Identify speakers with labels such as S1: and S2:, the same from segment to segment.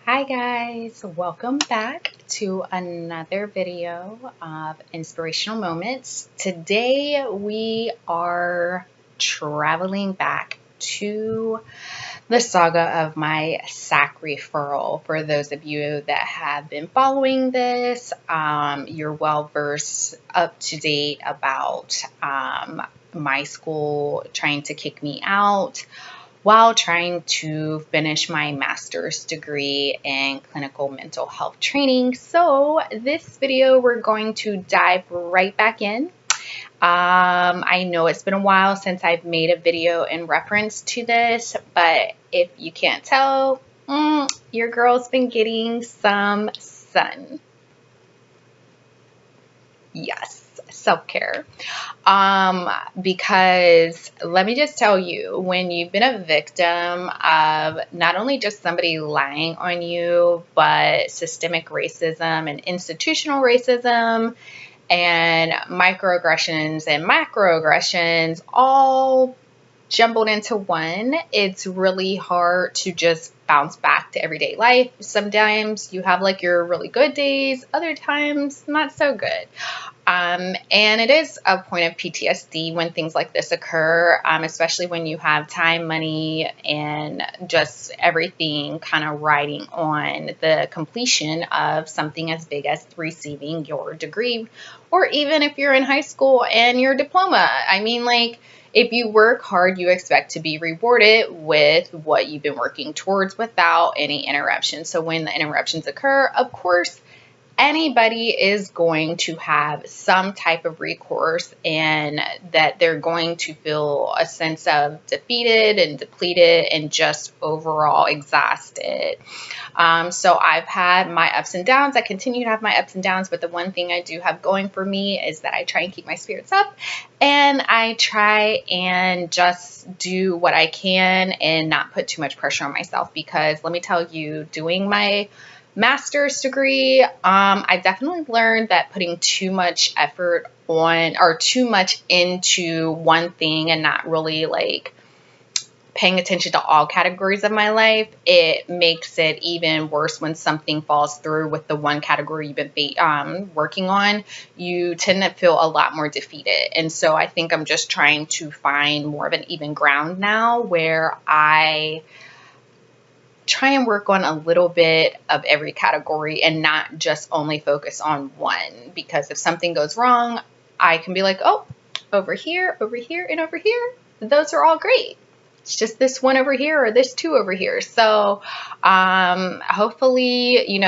S1: Hi guys, welcome back to another video of inspirational moments. Today we are traveling back to the saga of my SAC referral. For those of you that have been following this, you're well versed, up to date about my school trying to kick me out while trying to finish my master's degree in clinical mental health training. So this video, we're going to dive right back in. I know it's been a while since I've made a video in reference to this, but if you can't tell, your girl's been getting some sun. Yes, self-care. Because let me just tell you, when you've been a victim of not only just somebody lying on you, but systemic racism and institutional racism and microaggressions and macroaggressions all jumbled into one, it's really hard to just bounce back to everyday life. Sometimes you have like your really good days, other times not so good. And it is a point of PTSD when things like this occur, especially when you have time, money, and just everything kind of riding on the completion of something as big as receiving your degree, or even if you're in high school and your diploma. I mean, like, if you work hard, you expect to be rewarded with what you've been working towards without any interruption. So when the interruptions occur, of course, anybody is going to have some type of recourse, and that they're going to feel a sense of defeated and depleted and just overall exhausted. So I've had my ups and downs. I continue to have my ups and downs, but the one thing I do have going for me is that I try and keep my spirits up, and I try and just do what I can and not put too much pressure on myself, because let me tell you, doing my master's degree, I definitely learned that putting too much effort on or too much into one thing and not really like paying attention to all categories of my life, it makes it even worse when something falls through with the one category you've been working on. You tend to feel a lot more defeated. And so I think I'm just trying to find more of an even ground now, where I try and work on a little bit of every category and not just only focus on one. Because if something goes wrong, I can be like, oh, over here, and over here, those are all great. It's just this one over here or this two over here. So hopefully,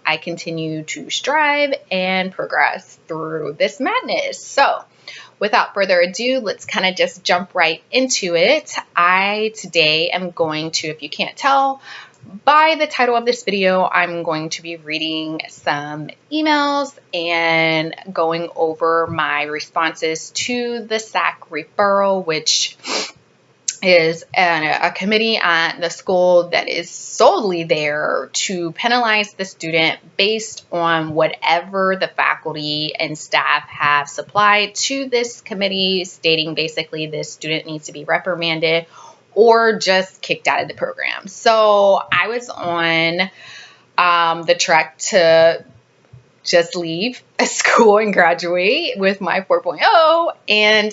S1: I continue to strive and progress through this madness. So without further ado, let's kind of just jump right into it. I today am going to, if you can't tell by the title of this video, I'm going to be reading some emails and going over my responses to the SAC referral, which is a committee at the school that is solely there to penalize the student based on whatever the faculty and staff have supplied to this committee, stating basically this student needs to be reprimanded or just kicked out of the program. So I was on the track to just leave school and graduate with my 4.0, and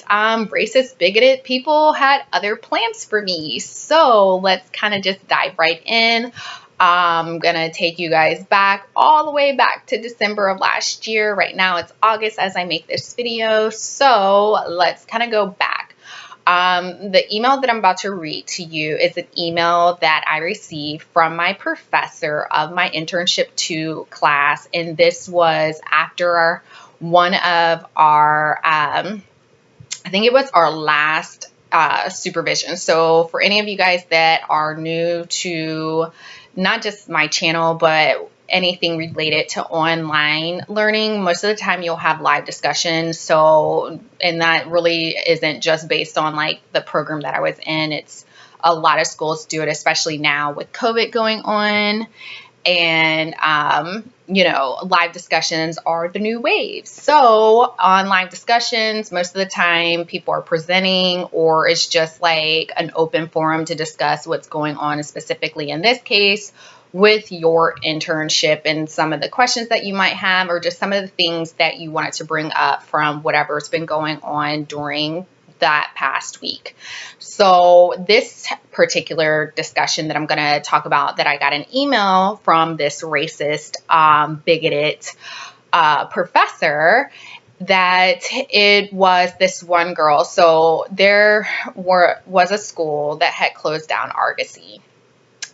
S1: racist, bigoted people had other plans for me. So let's kind of just dive right in. I'm gonna take you guys back all the way back to December of last year. Right now it's August as I make this video, so let's kind of go back. The email that I'm about to read to you is an email that I received from my professor of my internship 2 class. And this was after one of our, I think it was our last supervision. So for any of you guys that are new to not just my channel, but anything related to online learning, most of the time you'll have live discussions. So, and that really isn't just based on like the program that I was in. It's a lot of schools do it, especially now with COVID going on. And, live discussions are the new wave. So on live discussions, most of the time people are presenting, or it's just like an open forum to discuss what's going on, specifically in this case with your internship and some of the questions that you might have, or just some of the things that you wanted to bring up from whatever's been going on during that past week. So this particular discussion that I'm going to talk about, that I got an email from this racist, bigoted professor, that it was this one girl. So there was a school that had closed down Argosy.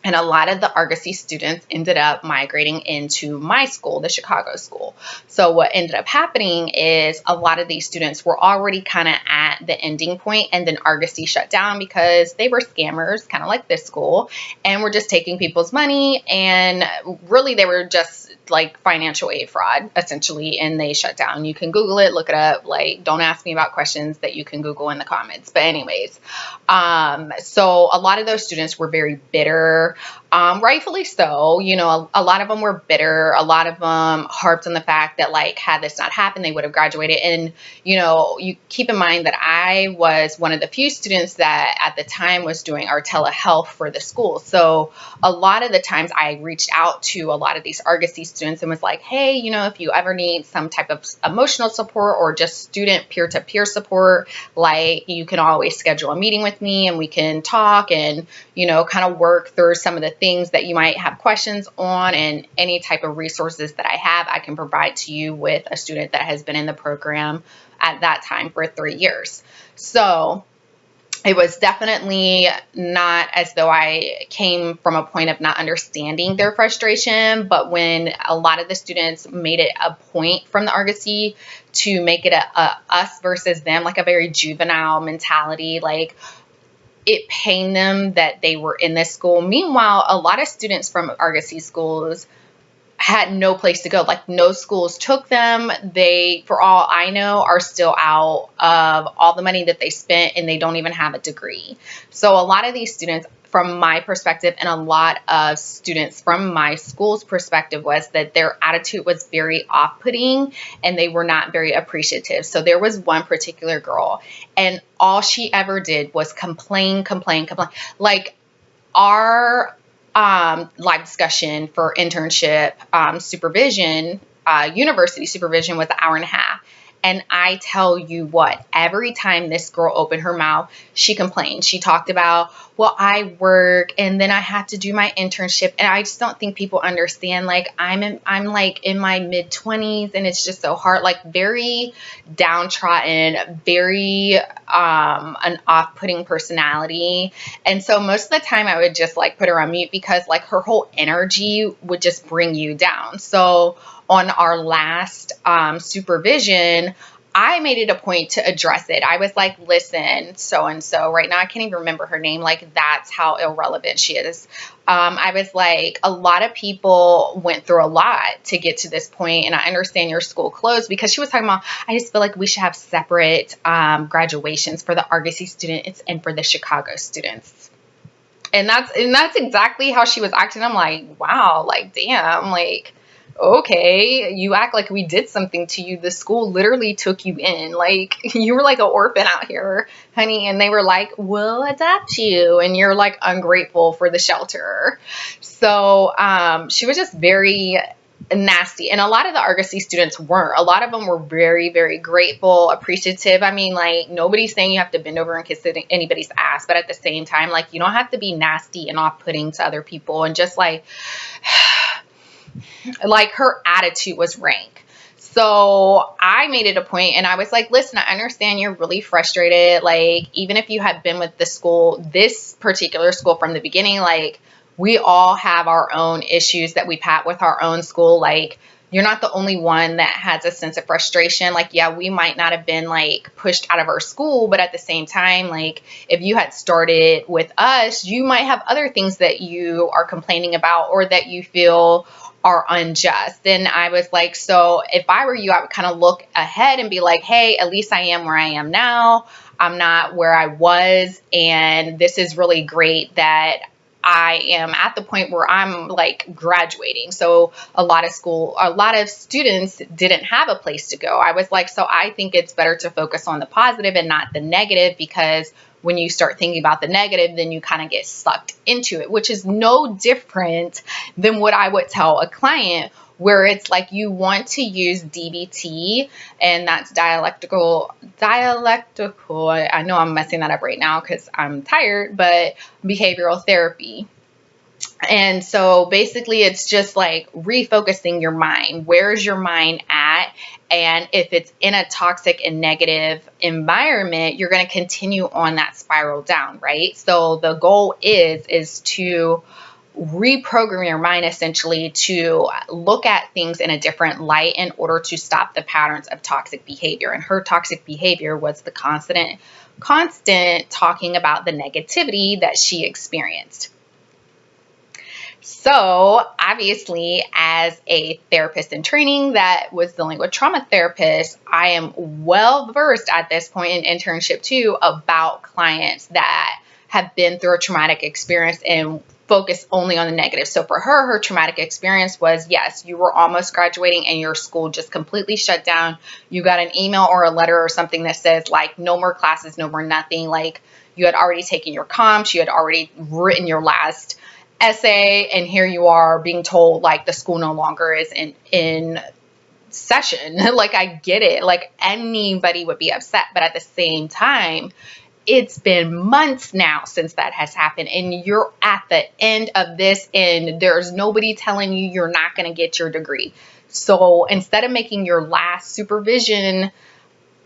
S1: And a lot of the Argosy students ended up migrating into my school, the Chicago school. So what ended up happening is a lot of these students were already kind of at the ending point, and then Argosy shut down because they were scammers, kind of like this school, and were just taking people's money, and really they were just like financial aid fraud, essentially, and they shut down. You can Google it, look it up. Like, don't ask me about questions that you can Google in the comments. But anyways, so a lot of those students were very bitter, rightfully so. A lot of them were bitter. A lot of them harped on the fact that, like, had this not happened, they would have graduated. And, you keep in mind that I was one of the few students that at the time was doing our telehealth for the school. So a lot of the times I reached out to a lot of these Argosy students and was like, hey, if you ever need some type of emotional support or just student peer-to-peer support, like, you can always schedule a meeting with me and we can talk and, kind of work through some of the things that you might have questions on, and any type of resources that I have, I can provide to you with a student that has been in the program at that time for 3 years. So it was definitely not as though I came from a point of not understanding their frustration, but when a lot of the students made it a point from the Argosy to make it a us versus them, like a very juvenile mentality, like, it pained them that they were in this school. Meanwhile, a lot of students from Argosy schools had no place to go. Like, no schools took them. They, for all I know, are still out of all the money that they spent, and they don't even have a degree. So a lot of these students, from my perspective, and a lot of students from my school's perspective, was that their attitude was very off-putting and they were not very appreciative. So there was one particular girl, and all she ever did was complain. Like, our live discussion for internship supervision, university supervision, was an hour and a half. And I tell you what, every time this girl opened her mouth, she complained. She talked about, well, I work and then I have to do my internship. And I just don't think people understand, like, I'm like in my mid-20s and it's just so hard, like, very downtrodden, very an off-putting personality. And so most of the time I would just like put her on mute, because like her whole energy would just bring you down. So on our last supervision, I made it a point to address it. I was like, listen, so-and-so, right now I can't even remember her name. Like, that's how irrelevant she is. I was like, a lot of people went through a lot to get to this point, and I understand your school closed, because she was talking about, I just feel like we should have separate graduations for the Argosy students and for the Chicago students. And that's exactly how she was acting. I'm like, wow, like, damn, like, okay, you act like we did something to you. The school literally took you in. Like, you were like an orphan out here, honey. And they were like, we'll adopt you. And you're like ungrateful for the shelter. So she was just very nasty. And a lot of the Argosy students weren't. A lot of them were very, very grateful, appreciative. I mean, like, nobody's saying you have to bend over and kiss anybody's ass. But at the same time, like, you don't have to be nasty and off-putting to other people. And just like her attitude was rank. So I made it a point and I was like, listen, I understand you're really frustrated. Like, even if you had been with the school, this particular school from the beginning, like, we all have our own issues that we've had with our own school. Like, you're not the only one that has a sense of frustration. Like, yeah, we might not have been like pushed out of our school, but at the same time, like, if you had started with us, you might have other things that you are complaining about or that you feel are unjust. And I was like, so if I were you, I would kind of look ahead and be like, hey, at least I am where I am now. I'm not where I was. And this is really great that I am at the point where I'm like graduating. So a lot of students didn't have a place to go. I was like, so I think it's better to focus on the positive and not the negative, because when you start thinking about the negative, then you kind of get sucked into it, which is no different than what I would tell a client, where it's like you want to use DBT, and that's dialectical. I know I'm messing that up right now because I'm tired, but behavioral therapy. And so basically it's just like refocusing your mind. Where's your mind at? And if it's in a toxic and negative environment, you're going to continue on that spiral down, right? So the goal is to reprogram your mind essentially to look at things in a different light in order to stop the patterns of toxic behavior. And her toxic behavior was the constant talking about the negativity that she experienced. So obviously, as a therapist in training that was dealing with trauma therapists, I am well versed at this point in internship too about clients that have been through a traumatic experience and focus only on the negative. So for her traumatic experience was, yes, you were almost graduating and your school just completely shut down. You got an email or a letter or something that says like, no more classes, no more nothing. Like you had already taken your comps, you had already written your last essay, and here you are being told like the school no longer is in session. Like I get it. Like anybody would be upset, but at the same time, it's been months now since that has happened, and you're at the end of this and there's nobody telling you you're not going to get your degree. So instead of making your last supervision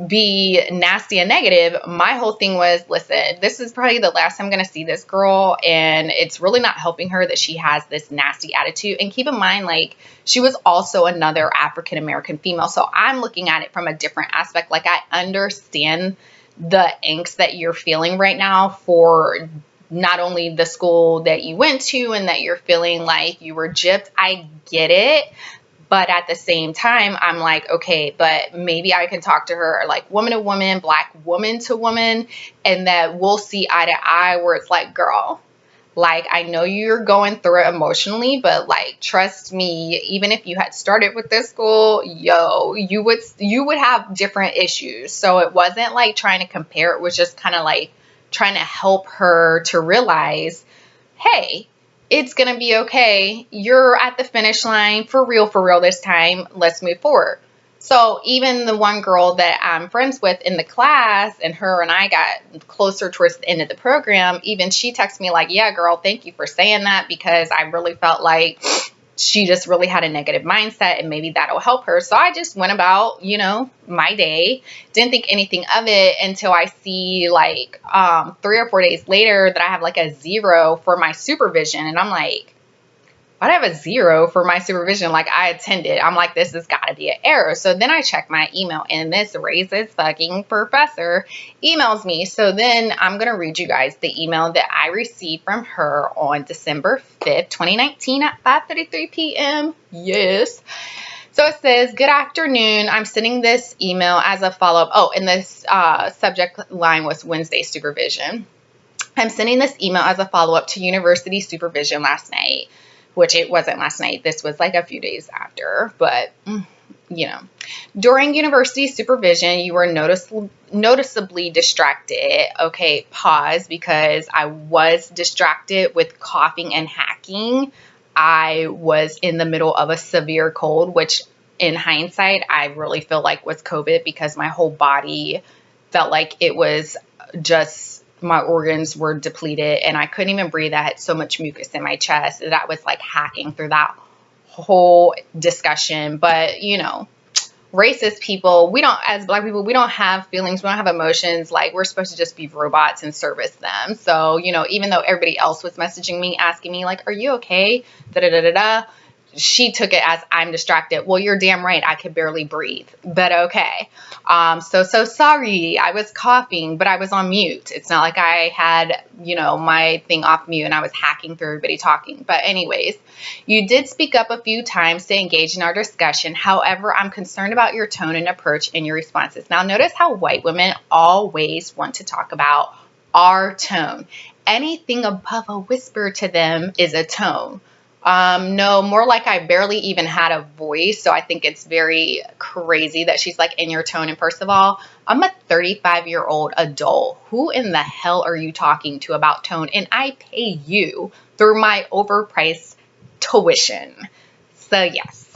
S1: be nasty and negative, my whole thing was, listen, this is probably the last time I'm going to see this girl, and it's really not helping her that she has this nasty attitude. And keep in mind, like, she was also another African American female. So I'm looking at it from a different aspect. Like, I understand the angst that you're feeling right now for not only the school that you went to and that you're feeling like you were gypped. I get it. But at the same time, I'm like, okay, but maybe I can talk to her like woman to woman, black woman to woman, and that we'll see eye to eye, where it's like, girl, like, I know you're going through it emotionally, but like, trust me, even if you had started with this school, you would have different issues. So it wasn't like trying to compare. It was just kind of like trying to help her to realize, hey, it's going to be okay. You're at the finish line for real this time. Let's move forward. So even the one girl that I'm friends with in the class, and her and I got closer towards the end of the program, even she texted me like, yeah, girl, thank you for saying that, because I really felt like she just really had a negative mindset and maybe that'll help her. So I just went about, my day, didn't think anything of it until I see like 3 or 4 days later that I have like a 0 for my supervision. And I'm like, why'd I have a 0 for my supervision? Like I attended. I'm like, this has got to be an error. So then I check my email, and this racist fucking professor emails me. So then I'm going to read you guys the email that I received from her on December 5th, 2019 at 5:33 p.m. Yes. So it says, good afternoon. I'm sending this email as a follow-up. Oh, and this subject line was Wednesday supervision. I'm sending this email as a follow-up to university supervision last night, which it wasn't last night. This was like a few days after, but during university supervision, you were noticeably distracted. Okay, pause, because I was distracted with coughing and hacking. I was in the middle of a severe cold, which in hindsight, I really feel like was COVID, because my whole body felt like it was just, my organs were depleted and I couldn't even breathe. I had so much mucus in my chest that I was like hacking through that whole discussion. But, racist people, as Black people, we don't have feelings. We don't have emotions. Like, we're supposed to just be robots and service them. So, even though everybody else was messaging me, asking me like, are you okay? She took it as, I'm distracted. Well, you're damn right. I could barely breathe, but okay. So sorry. I was coughing, but I was on mute. It's not like I had, my thing off mute and I was hacking through everybody talking. But anyways, you did speak up a few times to engage in our discussion. However, I'm concerned about your tone and approach in your responses. Now, notice how white women always want to talk about our tone. anything above a whisper to them is a tone. No, more like I barely even had a voice. So I think it's very crazy that she's like in your tone. And first of all, I'm a 35-year-old adult. Who in the hell are you talking to about tone? And I pay you through my overpriced tuition. So yes.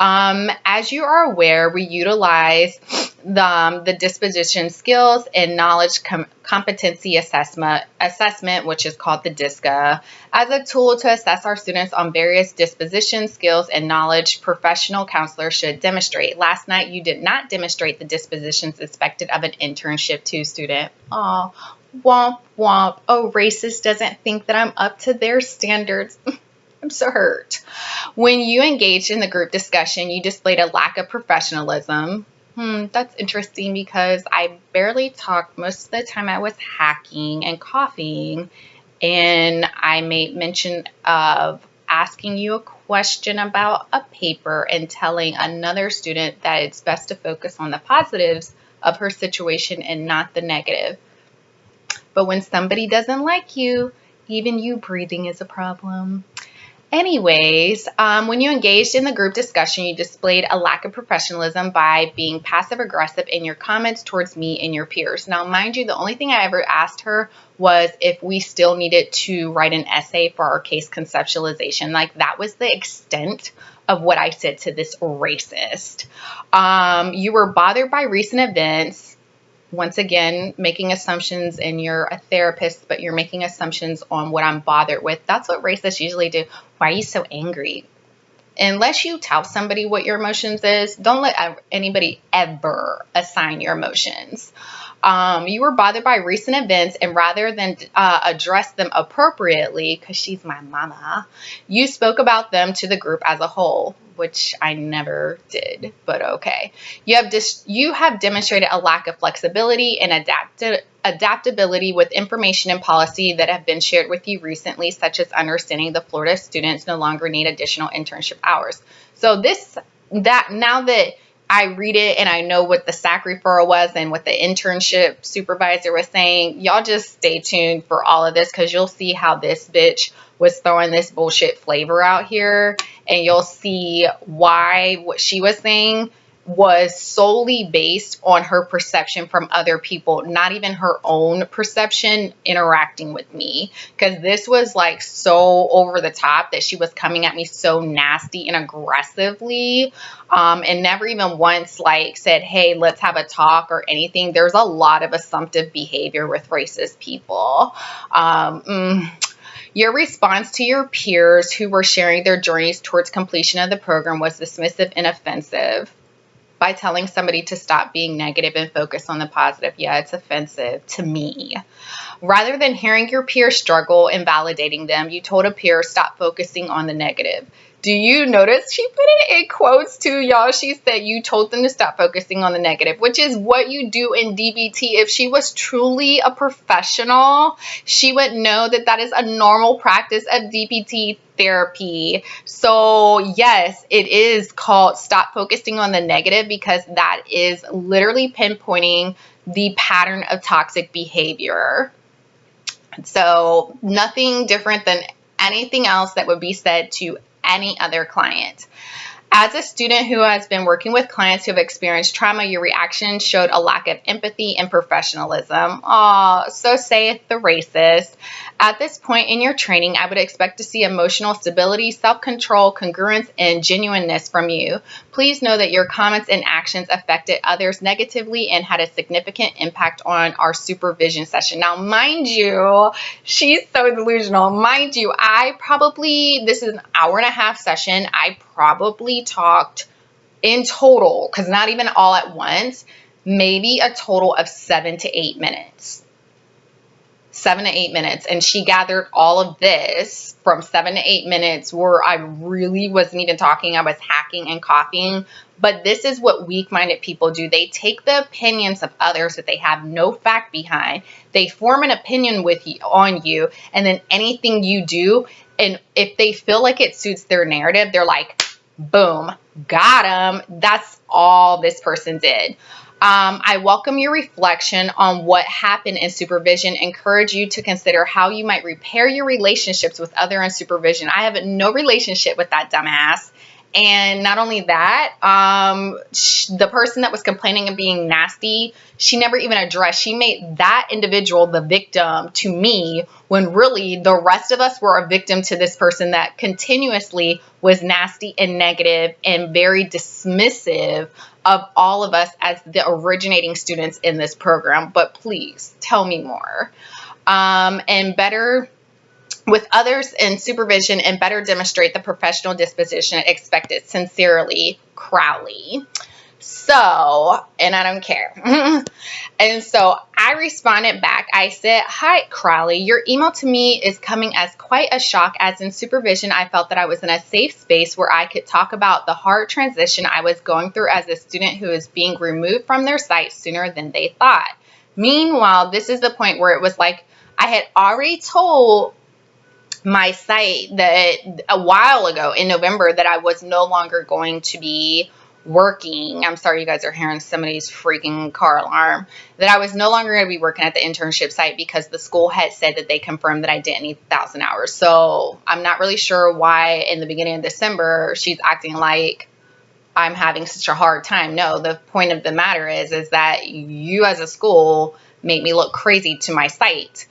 S1: As you are aware, we utilize the disposition skills and knowledge competency assessment, which is called the DISCA, as a tool to assess our students on various disposition skills and knowledge professional counselors should demonstrate. Last night, you did not demonstrate the dispositions expected of an internship 2 student. Oh, womp womp. A racist doesn't think that I'm up to their standards. I'm so hurt. When you engaged in the group discussion, you displayed a lack of professionalism. That's interesting because I barely talked. Most of the time I was hacking and coughing, and I made mention of asking you a question about a paper and telling another student that it's best to focus on the positives of her situation and not the negative. But when somebody doesn't like you, even you breathing is a problem. Anyways, when you engaged in the group discussion, you displayed a lack of professionalism by being passive-aggressive in your comments towards me and your peers. Now, mind you, the only thing I ever asked her was if we still needed to write an essay for our case conceptualization. Like, that was the extent of what I said to this racist. You were bothered by recent events. Once again, making assumptions, and you're a therapist, but you're making assumptions on what I'm bothered with. That's what racists usually do. Why are you so angry? Unless you tell somebody what your emotions is, don't let anybody ever assign your emotions. You were bothered by recent events, and rather than address them appropriately, because she's my mama, you spoke about them to the group as a whole, which I never did, but okay. You have demonstrated a lack of flexibility and adaptability with information and policy that have been shared with you recently, such as understanding the Florida students no longer need additional internship hours. So now that I read it and I know what the SAC referral was and what the internship supervisor was saying, y'all just stay tuned for all of this, because you'll see how this bitch was throwing this bullshit flavor out here, and you'll see why what she was saying was solely based on her perception from other people, not even her own perception interacting with me. Because this was like so over the top that she was coming at me so nasty and aggressively, and never even once like said, hey, let's have a talk or anything. There's a lot of assumptive behavior with racist people. Your response to your peers who were sharing their journeys towards completion of the program was dismissive and offensive. By telling somebody to stop being negative and focus on the positive. Yeah, it's offensive to me. Rather than hearing your peers struggle and validating them, you told a peer, stop focusing on the negative. Do you notice she put it in quotes too, y'all? She said you told them to stop focusing on the negative, which is what you do in DBT. If she was truly a professional, she would know that that is a normal practice of DBT therapy. So yes, it is called stop focusing on the negative, because that is literally pinpointing the pattern of toxic behavior. So nothing different than anything else that would be said to any other client. As a student who has been working with clients who have experienced trauma, your reaction showed a lack of empathy and professionalism. Aw, so saith the racist. At this point in your training, I would expect to see emotional stability, self-control, congruence, and genuineness from you. Please know that your comments and actions affected others negatively and had a significant impact on our supervision session. Now, mind you, she's so delusional. Mind you, this is an hour-and-a-half session. I probably talked in total, because not even all at once, maybe a total of 7 to 8 minutes. 7 to 8 minutes. And she gathered all of this from 7 to 8 minutes where I really wasn't even talking. I was hacking and coughing. But this is what weak-minded people do. They take the opinions of others that they have no fact behind. They form an opinion on you, and then anything you do, and if they feel like it suits their narrative, they're like, boom, got him. That's all this person did. I welcome your reflection on what happened in supervision. Encourage you to consider how you might repair your relationships with other in supervision. I have no relationship with that dumbass. And not only that, the person that was complaining of being nasty, she never even addressed. She made that individual the victim to me, when really the rest of us were a victim to this person that continuously was nasty and negative and very dismissive of all of us as the originating students in this program. But please tell me more. And better with others in supervision and better demonstrate the professional disposition expected. Sincerely, Crowley. So, and I don't care. And so I responded back. I said, "Hi, Crowley. Your email to me is coming as quite a shock, as in supervision, I felt that I was in a safe space where I could talk about the hard transition I was going through as a student who is being removed from their site sooner than they thought." Meanwhile, this is the point where it was like I had already told my site that a while ago in November that I was no longer going to be working. I'm sorry you guys are hearing somebody's freaking car alarm. That I was no longer going to be working at the internship site because the school had said that they confirmed that I didn't need 1,000 hours. So I'm not really sure why in the beginning of December she's acting like I'm having such a hard time. No, the point of the matter is that you as a school make me look crazy to my site.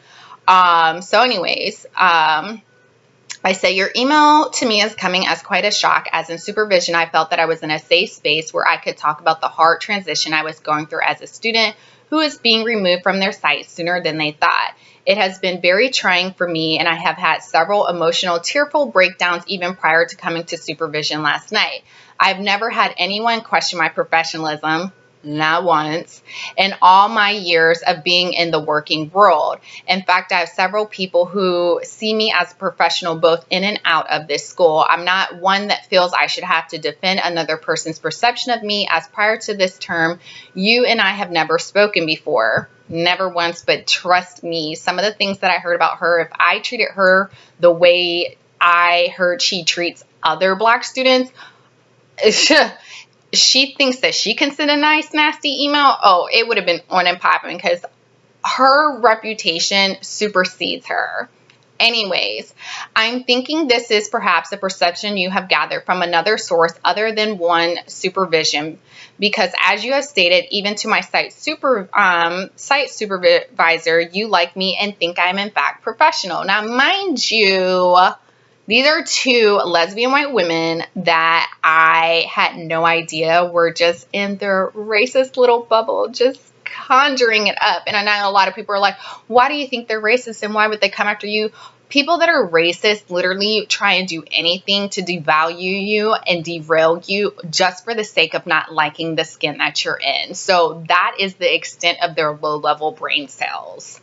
S1: So anyways, I say your email to me is coming as quite a shock, as in supervision, I felt that I was in a safe space where I could talk about the hard transition I was going through as a student who is being removed from their site sooner than they thought. It has been very trying for me, and I have had several emotional, tearful breakdowns even prior to coming to supervision last night. I've never had anyone question my professionalism, not once, in all my years of being in the working world. In fact, I have several people who see me as a professional both in and out of this school. I'm not one that feels I should have to defend another person's perception of me, as prior to this term, you and I have never spoken before. Never once, but trust me, some of the things that I heard about her, if I treated her the way I heard she treats other Black students, she thinks that she can send a nice, nasty email. Oh, it would have been on and popping because her reputation supersedes her. Anyways, I'm thinking this is perhaps a perception you have gathered from another source other than one supervision, because as you have stated, even to my site supervisor, you like me and think I'm in fact professional. Now, mind you, these are two lesbian white women that I had no idea were just in their racist little bubble, just conjuring it up. And I know a lot of people are like, why do you think they're racist and why would they come after you? People that are racist literally try and do anything to devalue you and derail you just for the sake of not liking the skin that you're in. So that is the extent of their low-level brain cells.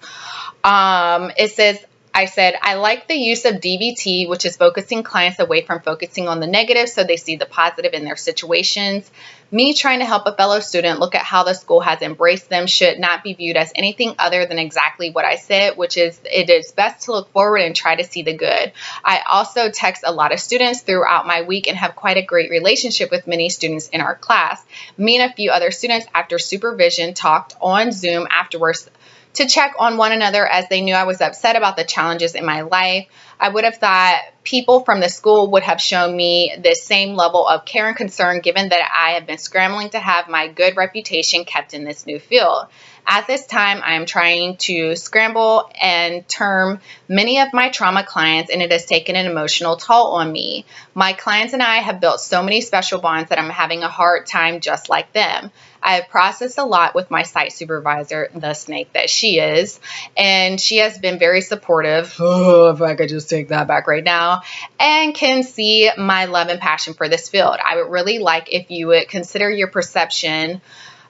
S1: It says, I said, I like the use of DBT, which is focusing clients away from focusing on the negative so they see the positive in their situations. Me trying to help a fellow student look at how the school has embraced them should not be viewed as anything other than exactly what I said, which is it is best to look forward and try to see the good. I also text a lot of students throughout my week and have quite a great relationship with many students in our class. Me and a few other students after supervision talked on Zoom afterwards to check on one another, as they knew I was upset about the challenges in my life. I would have thought people from the school would have shown me the same level of care and concern, given that I have been scrambling to have my good reputation kept in this new field. At this time, I am trying to scramble and term many of my trauma clients, and it has taken an emotional toll on me. My clients and I have built so many special bonds that I'm having a hard time just like them. I have processed a lot with my site supervisor, the snake that she is, and she has been very supportive. Oh, if I could just take that back right now, and can see my love and passion for this field. I would really like if you would consider your perception.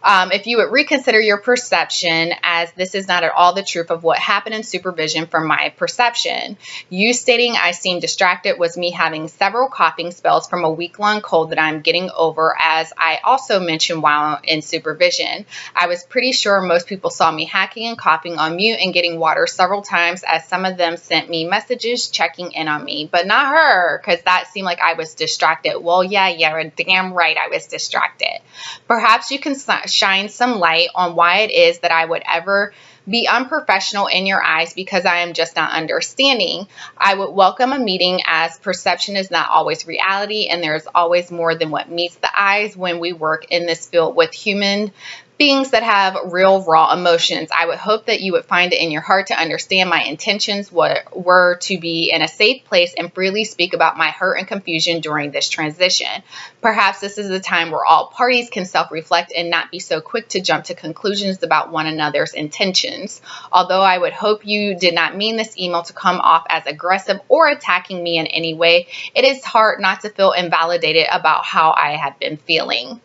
S1: If you would reconsider your perception as this is not at all the truth of what happened in supervision from my perception. You stating I seem distracted was me having several coughing spells from a week-long cold that I'm getting over, as I also mentioned while in supervision. I was pretty sure most people saw me hacking and coughing on mute and getting water several times, as some of them sent me messages checking in on me, but not her, because that seemed like I was distracted. Well, yeah, you're damn right I was distracted. Perhaps you can shine some light on why it is that I would ever be unprofessional in your eyes, because I am just not understanding. I would welcome a meeting, as perception is not always reality, and there's always more than what meets the eyes when we work in this field with human beings that have real raw emotions. I would hope that you would find it in your heart to understand my intentions were to be in a safe place and freely speak about my hurt and confusion during this transition. Perhaps this is the time where all parties can self-reflect and not be so quick to jump to conclusions about one another's intentions. Although I would hope you did not mean this email to come off as aggressive or attacking me in any way, it is hard not to feel invalidated about how I have been feeling.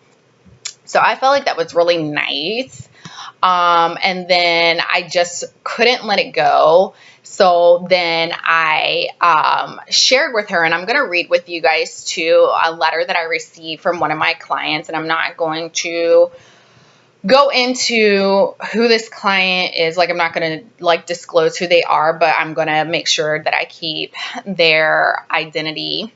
S1: So I felt like that was really nice. And then I just couldn't let it go. So then I shared with her, and I'm going to read with you guys too, a letter that I received from one of my clients. And I'm not going to go into who this client is. Like, I'm not going to like disclose who they are, but I'm going to make sure that I keep their identity,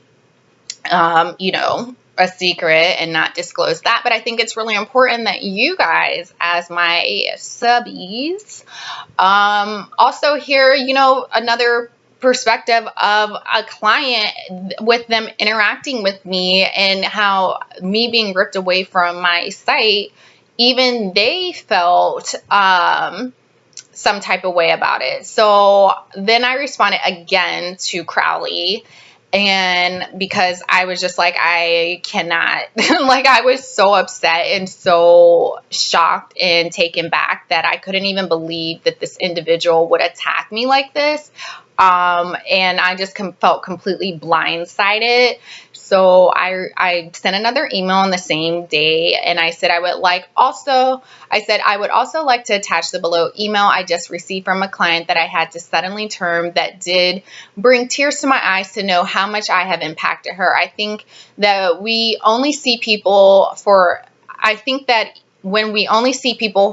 S1: a secret and not disclose that. But I think it's really important that you guys, as my subbies, also hear, another perspective of a client with them interacting with me, and how me being ripped away from my site, even they felt some type of way about it. So then I responded again to Crowley. And because I was just like, I cannot, like, I was so upset and so shocked and taken back that I couldn't even believe that this individual would attack me like this. And I just felt completely blindsided. So I sent another email on the same day, and I said I would also like to attach the below email I just received from a client that I had to suddenly term, that did bring tears to my eyes to know how much I have impacted her. I think that when we only see people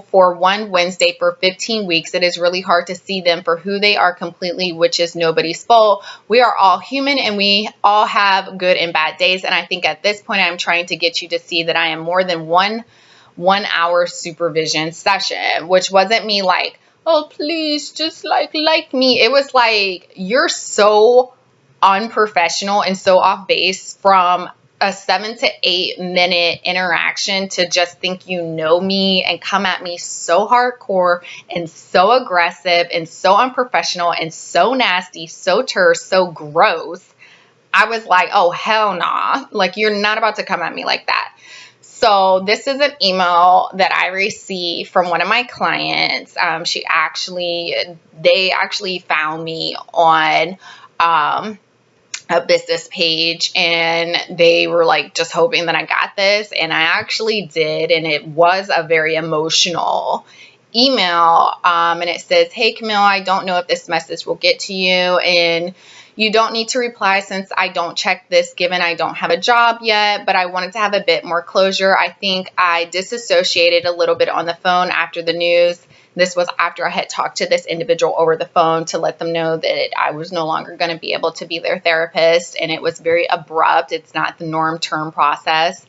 S1: for one Wednesday for 15 weeks, it is really hard to see them for who they are completely, which is nobody's fault. We are all human, and we all have good and bad days. And I think at this point, I'm trying to get you to see that I am more than one hour supervision session, which wasn't me like, oh, please just like me. It was like, you're so unprofessional and so off base from a 7 to 8 minute interaction to just think you know me and come at me so hardcore and so aggressive and so unprofessional and so nasty, so terse, so gross. I was like, oh, hell nah. Like, you're not about to come at me like that. So this is an email that I received from one of my clients. They actually found me on a business page, and they were like just hoping that I got this, and I actually did, and it was a very emotional email, and it says, hey Camille, I don't know if this message will get to you, and you don't need to reply since I don't check this, given I don't have a job yet, but I wanted to have a bit more closure. I think I disassociated a little bit on the phone after the news. This was after I had talked to this individual over the phone to let them know that I was no longer going to be able to be their therapist. And it was very abrupt. It's not the norm term process.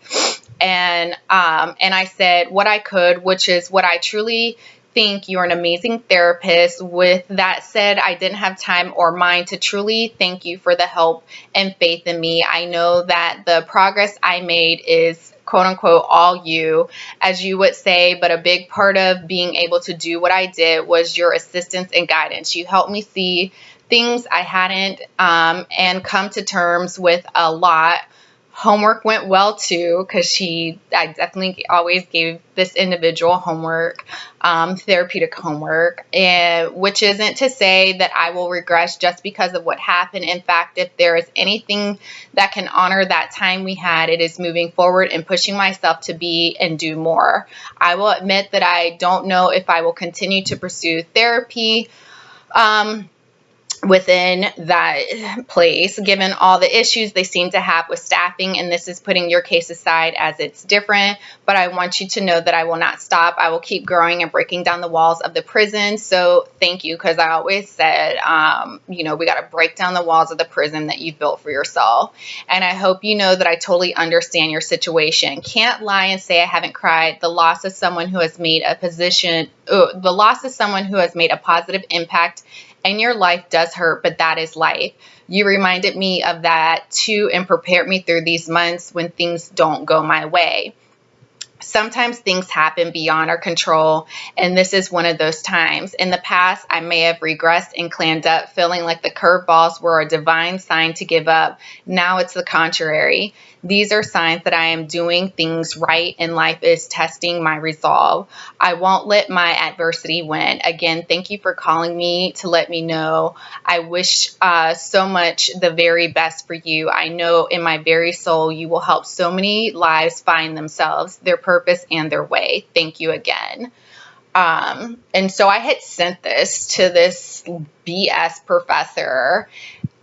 S1: And I said what I could, which is what I truly think you're an amazing therapist. With that said, I didn't have time or mind to truly thank you for the help and faith in me. I know that the progress I made is quote unquote all you, as you would say, but a big part of being able to do what I did was your assistance and guidance. You helped me see things I hadn't and come to terms with a lot Homework went well too, because I definitely always gave this individual homework, therapeutic homework, and which isn't to say that I will regress just because of what happened. In fact, if there is anything that can honor that time we had, it is moving forward and pushing myself to be and do more. I will admit that I don't know if I will continue to pursue therapy within that place, given all the issues they seem to have with staffing. And this is putting your case aside as it's different, but I want you to know that I will not stop. I will keep growing and breaking down the walls of the prison. So thank you, because I always said, we got to break down the walls of the prison that you've built for yourself. And I hope you know that I totally understand your situation. Can't lie and say I haven't cried. The loss of someone who has made a positive impact and your life does hurt, but that is life. You reminded me of that too and prepared me through these months when things don't go my way. Sometimes things happen beyond our control, and this is one of those times. In the past, I may have regressed and clammed up, feeling like the curveballs were a divine sign to give up. Now it's the contrary. These are signs that I am doing things right and life is testing my resolve. I won't let my adversity win. Again, thank you for calling me to let me know. I wish so much the very best for you. I know in my very soul you will help so many lives find themselves, their purpose, and their way. Thank you again. And so I had sent this to this BS professor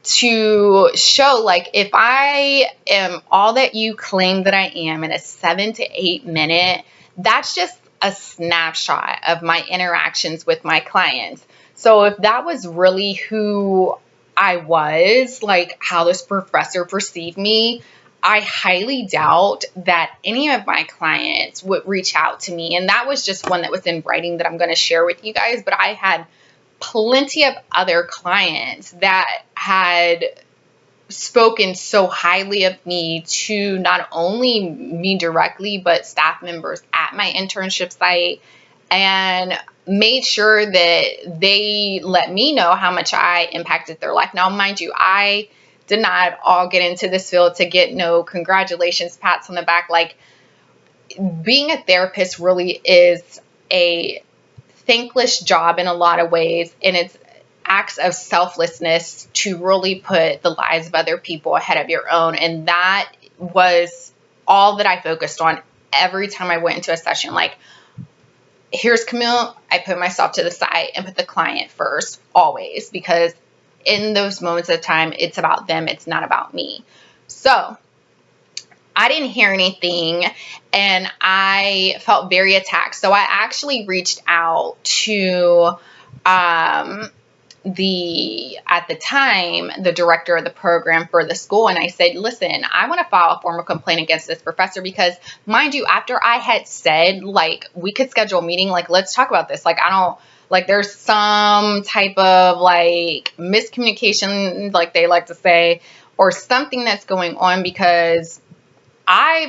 S1: to show, like, if I am all that you claim that I am in a 7 to 8 minute, that's just a snapshot of my interactions with my clients. So if that was really who I was, like how this professor perceived me, I highly doubt that any of my clients would reach out to me. And that was just one that was in writing that I'm going to share with you guys. But I had plenty of other clients that had spoken so highly of me to not only me directly, but staff members at my internship site, and made sure that they let me know how much I impacted their life. Now, mind you, I did not all get into this field to get no congratulations, pats on the back. Like, being a therapist really is a thankless job in a lot of ways, and it's acts of selflessness to really put the lives of other people ahead of your own. And that was all that I focused on every time I went into a session. Like, here's Camille, I put myself to the side and put the client first, always, because in those moments of time, it's about them, it's not about me. So I didn't hear anything, and I felt very attacked. So I actually reached out to at the time, the director of the program for the school, and I said, listen, I want to file a formal complaint against this professor, because, mind you, after I had said, like, we could schedule a meeting, like, let's talk about this. Like, I don't, like, there's some type of, like, miscommunication, like they like to say, or something that's going on, because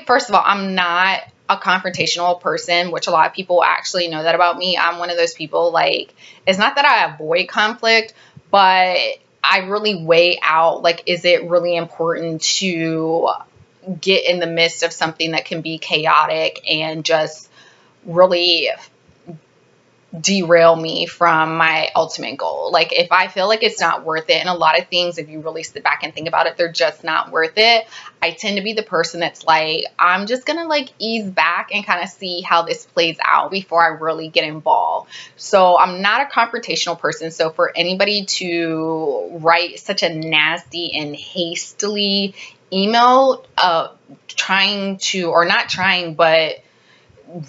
S1: first of all, I'm not a confrontational person, which a lot of people actually know that about me. I'm one of those people, like, it's not that I avoid conflict, but I really weigh out, like, is it really important to get in the midst of something that can be chaotic and just really derail me from my ultimate goal? Like, if I feel like it's not worth it, and a lot of things, if you really sit back and think about it, they're just not worth it. I tend to be the person that's like, I'm just gonna, like, ease back and kind of see how this plays out before I really get involved. So I'm not a confrontational person. So for anybody to write such a nasty and hastily email, trying to, or not trying, but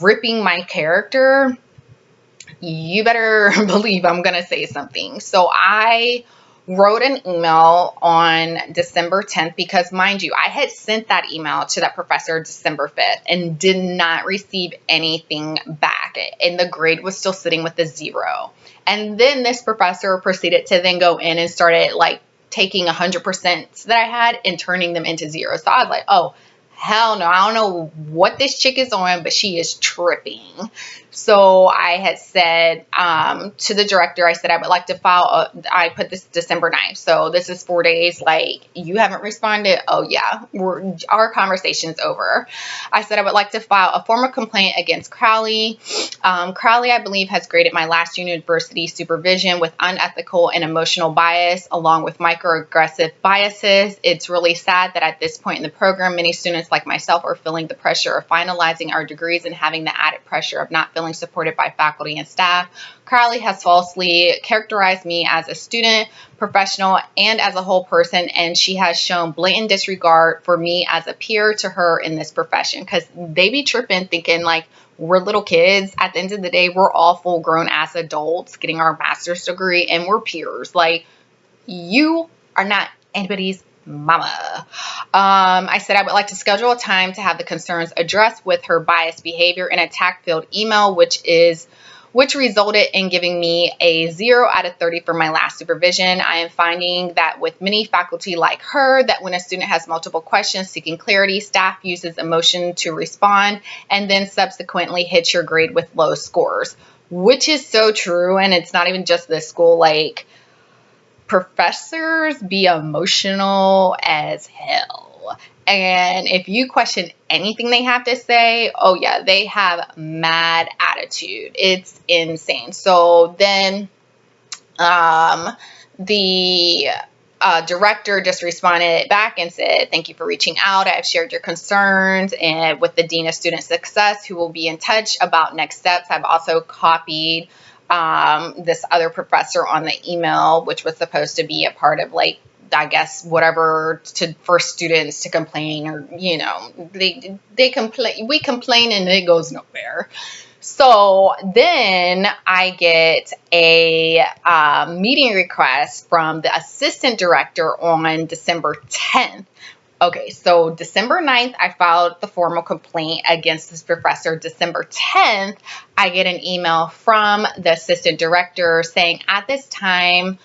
S1: ripping my character, you better believe I'm going to say something. So I wrote an email on December 10th, because, mind you, I had sent that email to that professor December 5th and did not receive anything back. And the grade was still sitting with a 0. And then this professor proceeded to then go in and started, like, taking 100% that I had and turning them into 0. So I was like, oh, hell no, I don't know what this chick is on, but she is tripping. So I had said to the director, I said, I would like to file, I put this December 9th. So this is 4 days. Like, you haven't responded. Oh yeah, our conversation's over. I said, I would like to file a formal complaint against Crowley. Crowley, I believe, has graded my last university supervision with unethical and emotional bias, along with microaggressive biases. It's really sad that at this point in the program, many students like myself are feeling the pressure of finalizing our degrees and having the added pressure of not feeling supported by faculty and staff. Crowley has falsely characterized me as a student, professional, and as a whole person, and she has shown blatant disregard for me as a peer to her in this profession, because they be tripping thinking like we're little kids. At the end of the day, we're all full grown ass adults getting our master's degree, and we're peers. Like, you are not anybody's mama. I said I would like to schedule a time to have the concerns addressed with her biased behavior in a tact-filled email, which resulted in giving me a 0 out of 30 for my last supervision. I am finding that with many faculty like her, that when a student has multiple questions seeking clarity, staff uses emotion to respond and then subsequently hits your grade with low scores, which is so true. And it's not even just this school. Like, professors be emotional as hell. And if you question anything they have to say, oh yeah, they have mad attitude. It's insane. So then the director just responded back and said, thank you for reaching out. I've shared your concerns and with the Dean of Student Success, who will be in touch about next steps. I've also copied this other professor on the email, which was supposed to be a part of, like, I guess, whatever for students to complain, or, you know, they complain, we complain and it goes nowhere. So then I get a meeting request from the assistant director on December 10th. Okay, so December 9th, I filed the formal complaint against this professor. December 10th, I get an email from the assistant director saying, at this time,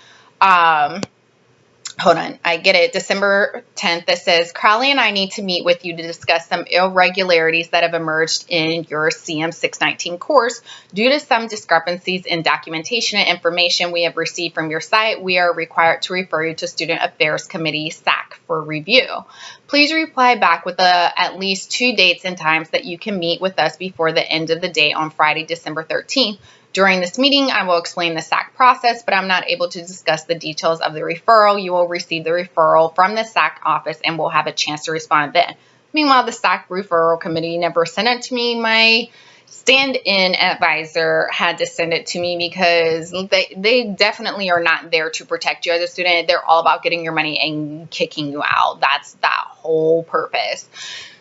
S1: hold on, I get it, December 10th, that says, Crowley and I need to meet with you to discuss some irregularities that have emerged in your CM 619 course. Due to some discrepancies in documentation and information we have received from your site, we are required to refer you to Student Affairs Committee, SAC, for review. Please reply back with at least 2 dates and times that you can meet with us before the end of the day on Friday, December 13th. During this meeting, I will explain the SAC process, but I'm not able to discuss the details of the referral. You will receive the referral from the SAC office and will have a chance to respond then. Meanwhile, the SAC referral committee never sent it to me. My stand-in advisor had to send it to me because they definitely are not there to protect you as a student. They're all about getting your money and kicking you out. That's that whole purpose.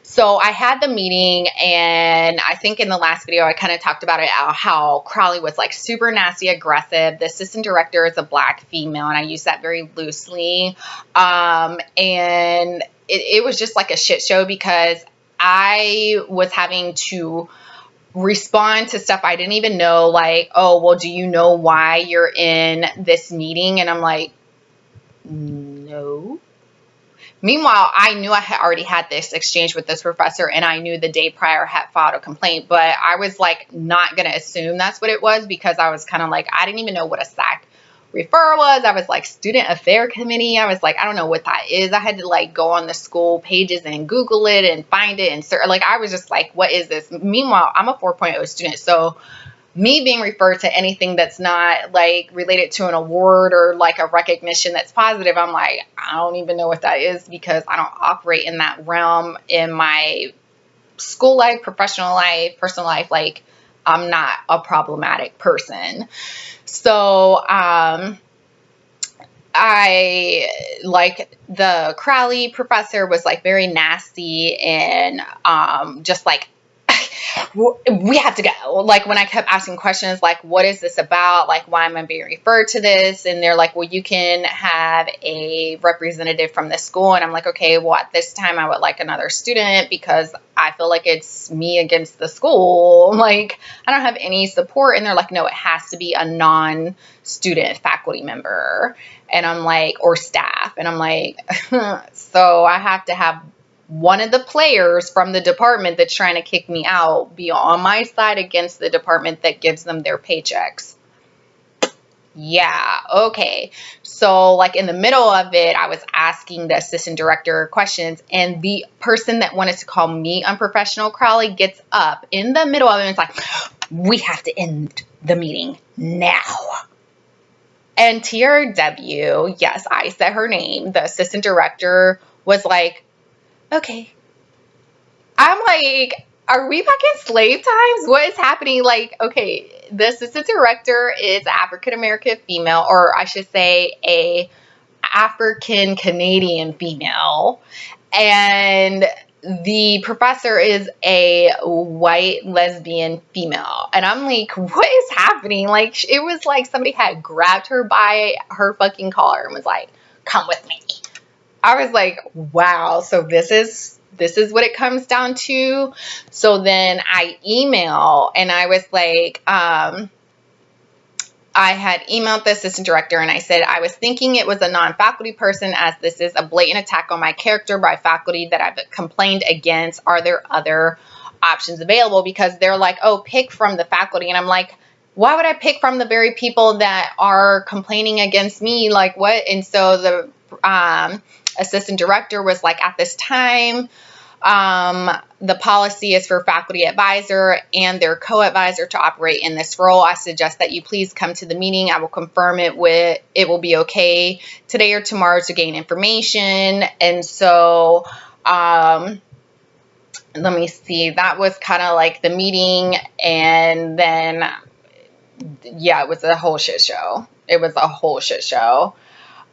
S1: So I had the meeting, and I think in the last video, I kind of talked about it, how Crowley was like super nasty, aggressive. The assistant director is a Black female, and I use that very loosely. And it was just like a shit show because I was having to respond to stuff I didn't even know, like, oh, well, do you know why you're in this meeting? And I'm like, no. Meanwhile, I knew I had already had this exchange with this professor, and I knew the day prior had filed a complaint, but I was like not going to assume that's what it was because I was kind of like, I didn't even know what a SAC referral was. I was like, Student Affair Committee. I was like, I don't know what that is. I had to like go on the school pages and Google it and find it and search. Like, I was just like, what is this? Meanwhile, I'm a 4.0 student, so me being referred to anything that's not like related to an award or like a recognition that's positive, I'm like, I don't even know what that is because I don't operate in that realm in my school life, professional life, personal life. Like, I'm not a problematic person. So, I, like, the Crowley professor was like very nasty and just like, we have to go. Like, when I kept asking questions like, what is this about? Like, why am I being referred to this? And they're like, well, you can have a representative from the school. And I'm like, okay, well, at this time I would like another student because I feel like it's me against the school. Like, I don't have any support. And they're like, no, it has to be a non-student faculty member. And I'm like, or staff. And I'm like, so I have to have one of the players from the department that's trying to kick me out be on my side against the department that gives them their paychecks. Yeah, okay. So like in the middle of it, I was asking the assistant director questions, and the person that wanted to call me unprofessional, Crowley, gets up in the middle of it and it's like, we have to end the meeting now. And TRW, yes, I said her name, the assistant director, was like, okay. I'm like, are we back in slave times? What is happening? Like, okay, the assistant director is African American female, or I should say a African Canadian female, and the professor is a white lesbian female. And I'm like, what is happening? Like, it was like somebody had grabbed her by her fucking collar and was like, come with me. I was like, wow, so this is what it comes down to. So then I email, and I was like, I had emailed the assistant director and I said, I was thinking it was a non-faculty person, as this is a blatant attack on my character by faculty that I've complained against. Are there other options available? Because they're like, oh, pick from the faculty. And I'm like, why would I pick from the very people that are complaining against me? Like, what? And so the assistant director was like, at this time, the policy is for faculty advisor and their co-advisor to operate in this role. I suggest that you please come to the meeting. I will confirm it will be okay today or tomorrow to gain information. And so, let me see, that was kind of like the meeting. And then, yeah, it was a whole shit show.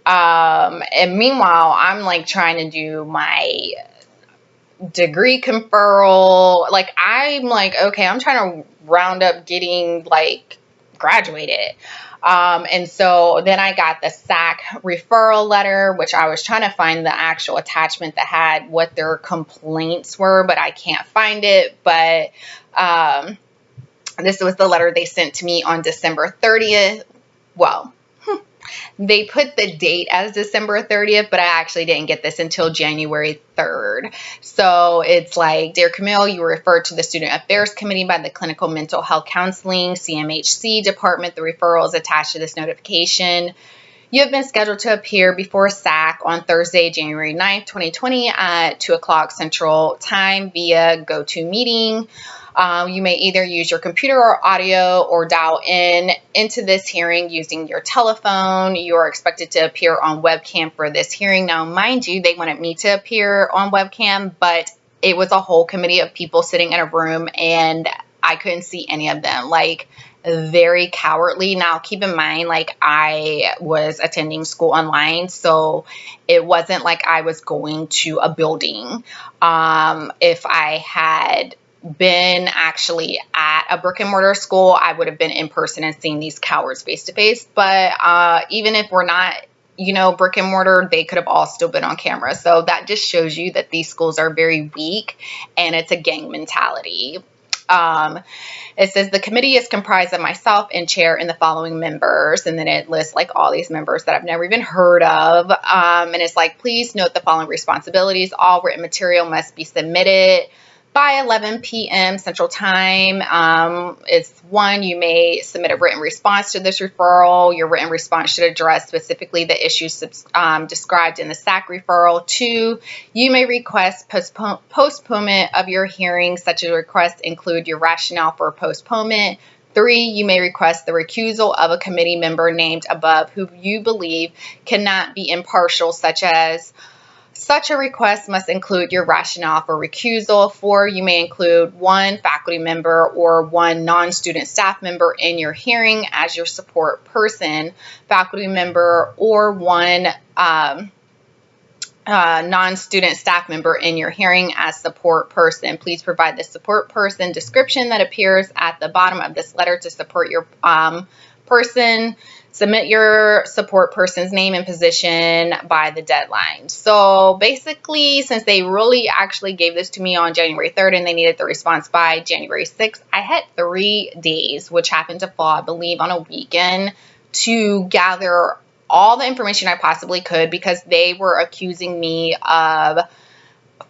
S1: And meanwhile, I'm like trying to do my degree conferral. Like, I'm like, okay, I'm trying to round up getting like graduated. And so then I got the SAC referral letter, which I was trying to find the actual attachment that had what their complaints were, but I can't find it. But this was the letter they sent to me on December 30th. Well, they put the date as December 30th, but I actually didn't get this until January 3rd. So it's like, Dear Camille, you were referred to the Student Affairs Committee by the Clinical Mental Health Counseling, CMHC department. The referral is attached to this notification. You have been scheduled to appear before SAC on Thursday, January 9th, 2020 at 2 o'clock Central Time via GoToMeeting. You may either use your computer or audio or dial into this hearing using your telephone. You are expected to appear on webcam for this hearing. Now, mind you, they wanted me to appear on webcam, but it was a whole committee of people sitting in a room and I couldn't see any of them. Like, very cowardly. Now, keep in mind, like, I was attending school online, so it wasn't like I was going to a building. If I had been actually at a brick and mortar school, I would have been in person and seen these cowards face to face. But even if we're not, brick and mortar, they could have all still been on camera. So that just shows you that these schools are very weak and it's a gang mentality. It says the committee is comprised of myself and chair and the following members. And then it lists like all these members that I've never even heard of. And it's like, please note the following responsibilities. All written material must be submitted by 11 p.m. Central Time. It's one, you may submit a written response to this referral. Your written response should address specifically the issues described in the SAC referral. 2, you may request postponement of your hearing. Such a request include your rationale for postponement. 3, you may request the recusal of a committee member named above who you believe cannot be impartial, such a request must include your rationale for recusal. 4, you may include 1 faculty member or 1 non-student staff member in your hearing as your support person, faculty member or 1 non-student staff member in your hearing as support person. Please provide the support person description that appears at the bottom of this letter to support your person. Submit your support person's name and position by the deadline. So basically, since they really actually gave this to me on January 3rd and they needed the response by January 6th, I had 3 days, which happened to fall, I believe, on a weekend, to gather all the information I possibly could, because they were accusing me of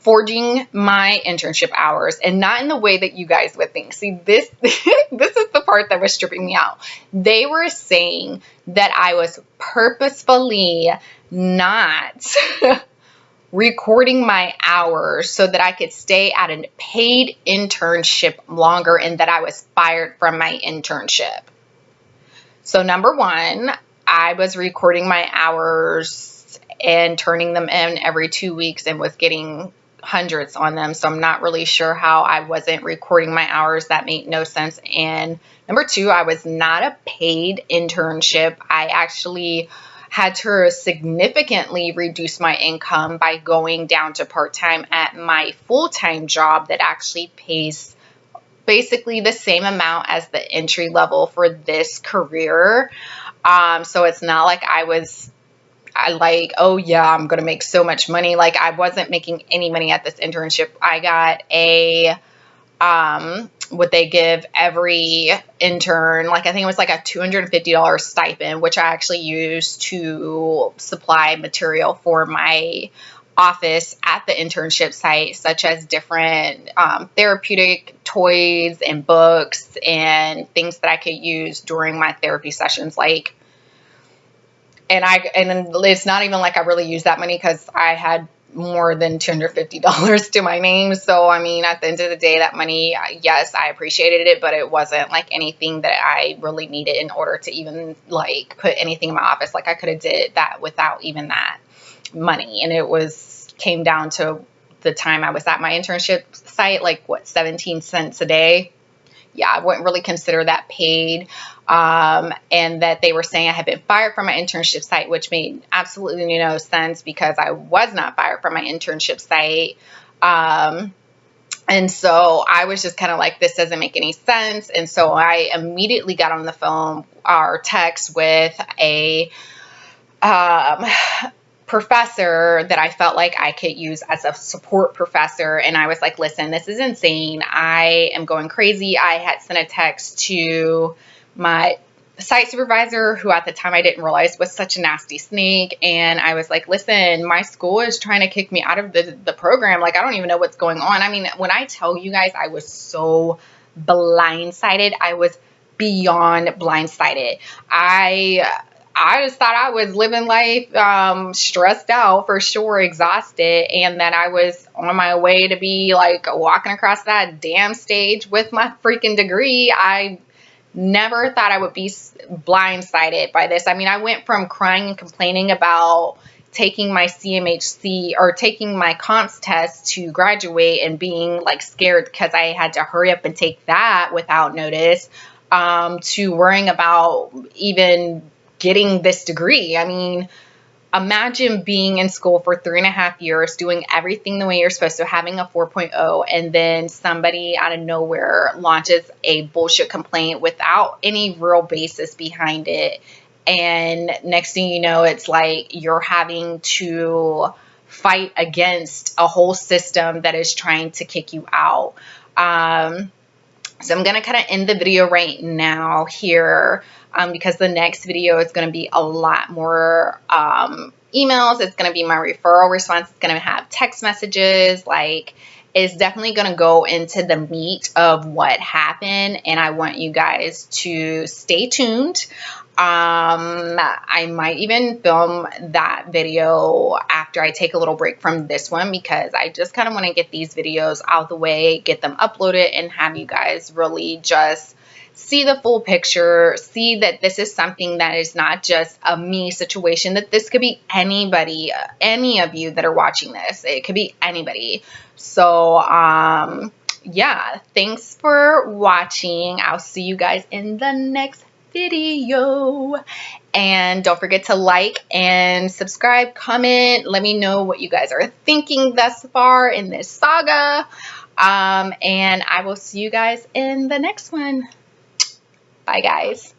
S1: forging my internship hours, and not in the way that you guys would think. See, this this is the part that was stripping me out. They were saying that I was purposefully not recording my hours so that I could stay at a paid internship longer, and that I was fired from my internship. So number one, I was recording my hours and turning them in every 2 weeks and was getting hundreds on them. So I'm not really sure how I wasn't recording my hours. That made no sense. And number two, I was not a paid internship. I actually had to significantly reduce my income by going down to part-time at my full-time job that actually pays basically the same amount as the entry level for this career. So it's not like oh yeah, I'm going to make so much money. Like, I wasn't making any money at this internship. I got what they give every intern, like I think it was like a $250 stipend, which I actually used to supply material for my office at the internship site, such as different therapeutic toys and books and things that I could use during my therapy sessions. Like, and it's not even like I really used that money, because I had more than $250 to my name. So, I mean, at the end of the day, that money, yes, I appreciated it, but it wasn't like anything that I really needed in order to even like put anything in my office. Like, I could have did that without even that money. And it came down to the time I was at my internship site, like what, 17 cents a day. Yeah, I wouldn't really consider that paid. And that they were saying I had been fired from my internship site, which made absolutely no sense, because I was not fired from my internship site. And so I was just kind of like, this doesn't make any sense. And so I immediately got on the phone or text with a professor that I felt like I could use as a support professor. And I was like, listen, this is insane. I am going crazy. I had sent a text to my site supervisor, who at the time I didn't realize was such a nasty snake. And I was like, listen, my school is trying to kick me out of the program. Like, I don't even know what's going on. I mean, when I tell you guys, I was so blindsided. I was beyond blindsided. I just thought I was living life stressed out, for sure, exhausted, and that I was on my way to be like walking across that damn stage with my freaking degree. I never thought I would be blindsided by this. I mean, I went from crying and complaining about taking my CMHC or taking my comps test to graduate and being like scared because I had to hurry up and take that without notice, to worrying about even getting this degree. I mean, imagine being in school for 3.5 years, doing everything the way you're supposed to, having a 4.0, and then somebody out of nowhere launches a bullshit complaint without any real basis behind it. And next thing you know, it's like you're having to fight against a whole system that is trying to kick you out. So I'm going to kind of end the video right now here, because the next video is going to be a lot more emails. It's going to be my referral response. It's going to have text messages. Like, it's definitely going to go into the meat of what happened, and I want you guys to stay tuned. I might even film that video after I take a little break from this one, because I just kind of want to get these videos out of the way, get them uploaded, and have you guys really just see the full picture, see that this is something that is not just a me situation, that this could be anybody, any of you that are watching this. It could be anybody. So, yeah, thanks for watching. I'll see you guys in the next video, and don't forget to like and subscribe, comment, let me know what you guys are thinking thus far in this saga, and I will see you guys in the next one. Bye guys.